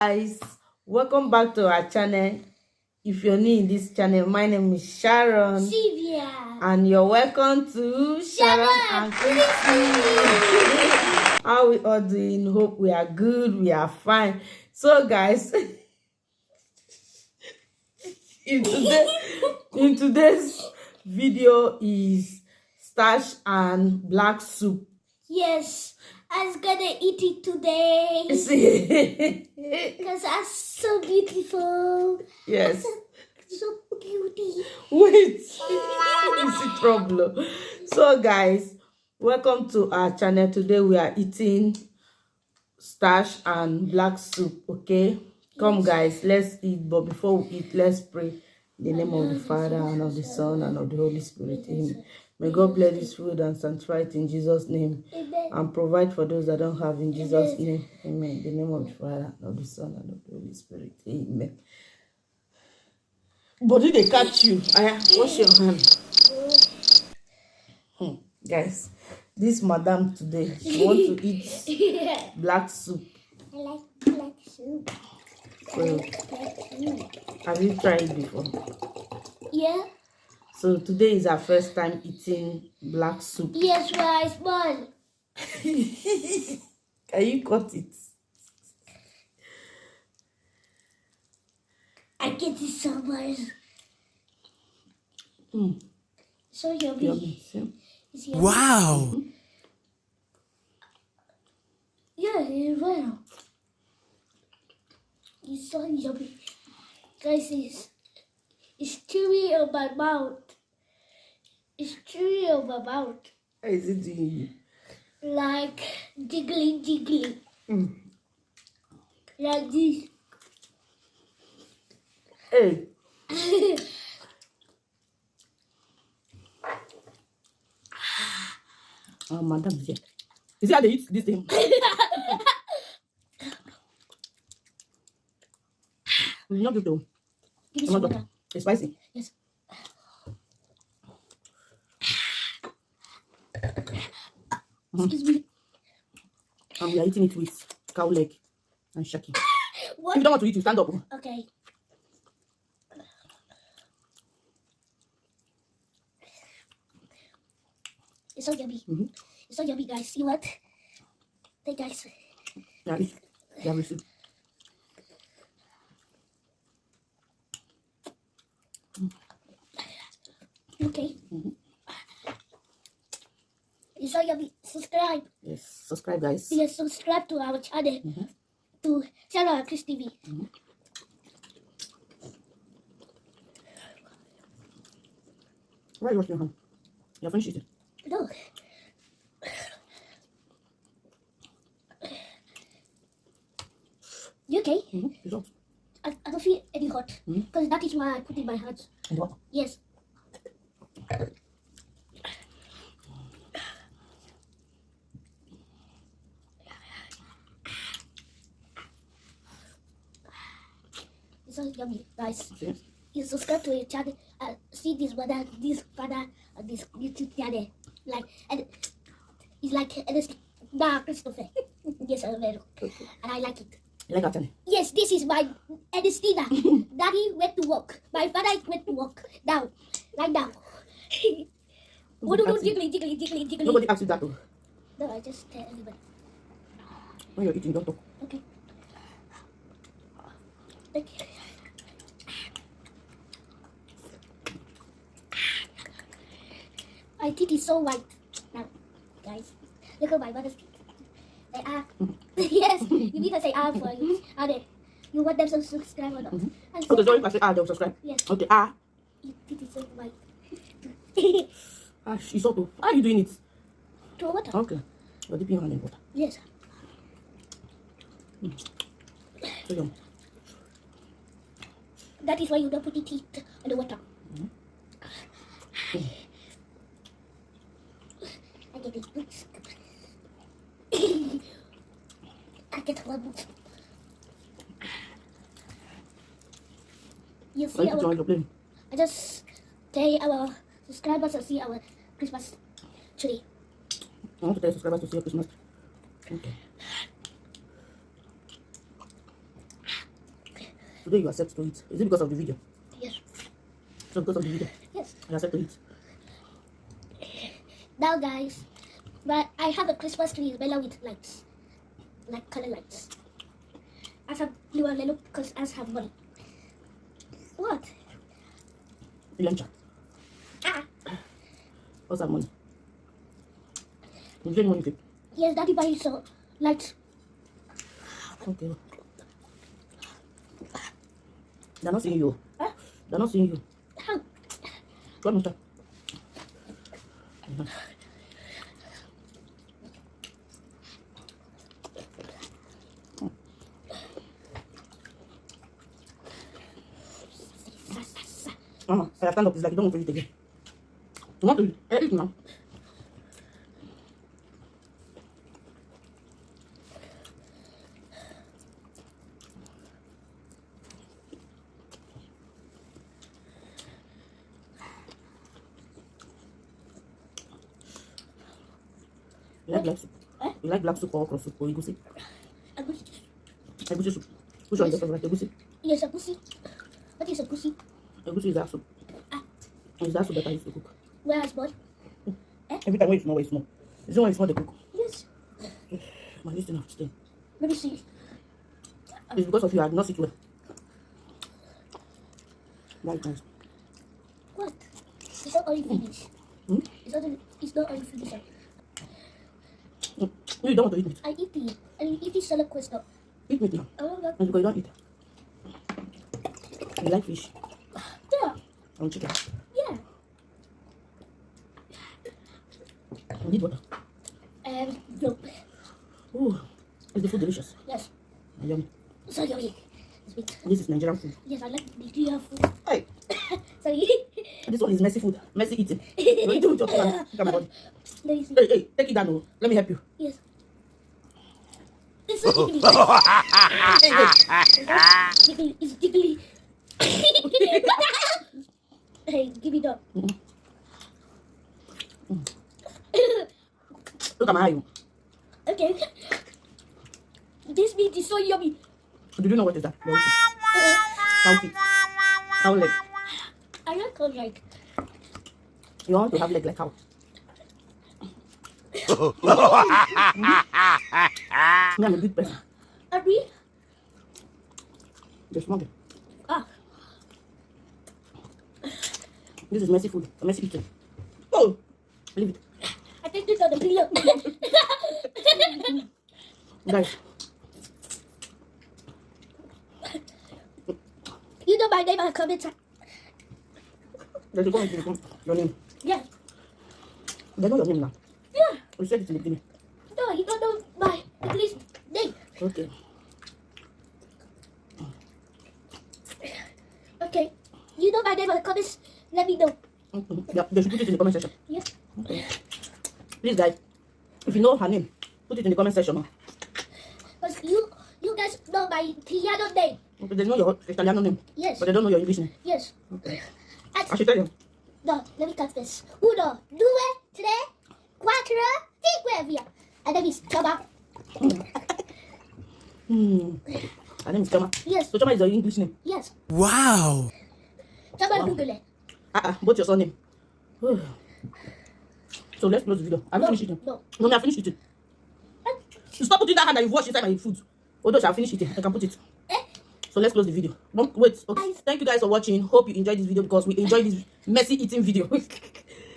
Guys, welcome back to our channel. If you're new in this channel, my name is Sharon Sylvia, and you're welcome to Sharon and Christy. How we all doing? Hope we are good, we are fine. So guys, in today's video is starch and black soup. Yes, I was gonna eat it today. See? Because that's so beautiful. Yes. So beauty. Wait, is it trouble? So guys, welcome to our channel. Today we are eating starch and black soup. Okay, come guys, let's eat. But before we eat, let's pray. In the name of the Father and of the Son and of the Holy Spirit. Amen. May God bless this food and sanctify it in Jesus' name. Amen. And provide for those that don't have in Jesus' name. Amen. In the name of the Father and of the Son and of the Holy Spirit. Amen. But did they catch you? Wash your hand. Guys, this madam today, she want to eat black soup. I like black soup. Well, have you tried it before? Yeah. So today is our first time eating black soup. Yes, why small? Can you cut it? I get it so much. So yummy. Yummy. It's yummy. Wow. Yeah, it's well. It's so yummy. Guys, it's chewy on my mouth. It's chewy on my mouth. How is it doing you? Like jiggly. Like this. Hey. Oh, madam is here. Is it how they eat this thing? Not good though. Give me some water. It's spicy. Yes. Excuse me. And we are eating it with cow leg and shaki. What? If you don't want to eat, you stand up. Okay. It's so yummy. It's so yummy, guys. See what? Hey, guys. Yeah, eat. Yeah, we see. Okay. It's so yummy. Subscribe. Yes, subscribe, guys. Yes, subscribe to our channel. To Sharon and Chris TV. Why are you washing your hand? You're finished eating. No. You okay? It's hot. I don't feel any hot. Because that is why I put in my hands. And what? Yes. It's so yummy, guys. Yes. You subscribe to your channel and see this mother, this father, and this YouTube channel. Like, and it's like, and it's Christopher. Yes, I know. Okay. And I like it. You like our channel? Yes, this is my Anestina. Daddy went to work. My father went to work. Now, right now. Oh, no, jiggly. Nobody asked you that though. No, I just tell everybody. When you're eating, don't talk. Okay. Okay. My teeth is so white now, guys. Look at my mother's teeth. They are. Yes, you need to say R for you. Are they? You want them to subscribe or not? And so, Okay, so if I say they'll subscribe. yes, Okay, your teeth is so white. she's so too. How are you doing it? To water? Okay. You're dipping your hand in water. Yes. So yum. That is why you don't put your teeth in the water. I get it. I get one. You Why see you join our, the plane? I just tell our subscribers to see our Christmas tree. I want to tell subscribers to see your Christmas. Okay. Today you accept to eat. Is it because of the video? Yes. So because of the video, Yes. you accept to eat. Now, guys, but I have a Christmas tree Bella with lights, like color lights. I have blue and yellow because I have money. What? Lunch. Ah. What's that money? You get money too. Yes, Daddy buys lights. Okay. They're not seeing you. Huh? They're not seeing you. How? Come on, Mama, I stand up. It's like you don't want to eat again. You want to eat? Eat now. You like black soup? Eh? You like black soup or okra soup or egusi? Agusi. Egusi soup. Which one is your favorite? Egusi? Yes, agusi. What is agusi? Egusi is that soup. Ah. It's that soup that I used to cook. Where is boy? Every time when it's small, it's small. It's not when it's small they cook. Yes. My this thing have to stay. Let me see. It's because of you I did not sit well. Right, guys. What? It's not already finished. Hmm? It's not already finished. You don't want to eat meat. I eat it. And eat it salad question. Eat meat now. I don't know. And because you don't eat. You like fish Yeah. and chicken. Yeah. You need water. No. Ooh, is the food delicious? Yes. Yummy. So yummy. Sweet. This is Nigerian food. Yes, I like Nigerian food. Hey, Sorry. this one is messy food. Messy eating. What you do with your food? Look at my body. Let me see. Hey, take it down. Oh. Let me help you. Yes. It's so jiggly. Hey, It's jiggly. Hey, give me that. Look at my eye. Okay. This meat is so yummy. Do you know what is that? What is it? Cow feet. Cow leg. I like cow leg. You want to have leg like cow. Me, I'm a big person. Abi? Just small. Ah. This is messy food. Messy eating. Oh, leave it. I think this is the clear. Guys, You know my name and comment. there's a comment your name. Yeah. They know your name now. Yeah. We said it in the beginning. No, you don't know my English name. Okay. Okay. You know my name and comments. Let me know. Yeah, they should put it in the comment section. Yeah. Okay. Please, guys, if you know her name, put it in the comment section. Huh? Because you guys know my Italiano name. Okay, they know your Italiano name, Yes. but they don't know your English name. Yes. Okay. And I should tell you. no, let me cut this. 1, 2, 3, 4, 5, via. And then it's Chaba. Her name is Choma. Yes. So Choma is your English name. Yes. Wow. Chaba Google. Both your surname. So let's close the video. Have you finished eating? No. No, I finished eating. You stop putting that hand that you've washed inside my food. Although I'll finish eating, I can put it. So let's close the video. Don't wait. Okay. Thank you guys for watching. Hope you enjoyed this video because we enjoyed this messy eating video.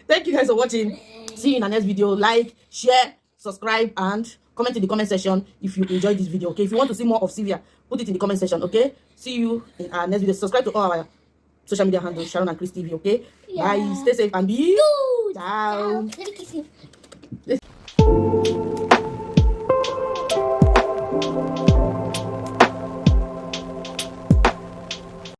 Thank you guys for watching. See you in the next video. Like, share, subscribe, and comment in the comment section if you enjoyed this video. Okay. If you want to see more of Sylvia, put it in the comment section. Okay. See you in our next video. Subscribe to all our social media handles, Sharon and Chris TV. Okay. Yeah. Bye. Stay safe and be. Good. Ciao. Let me kiss you.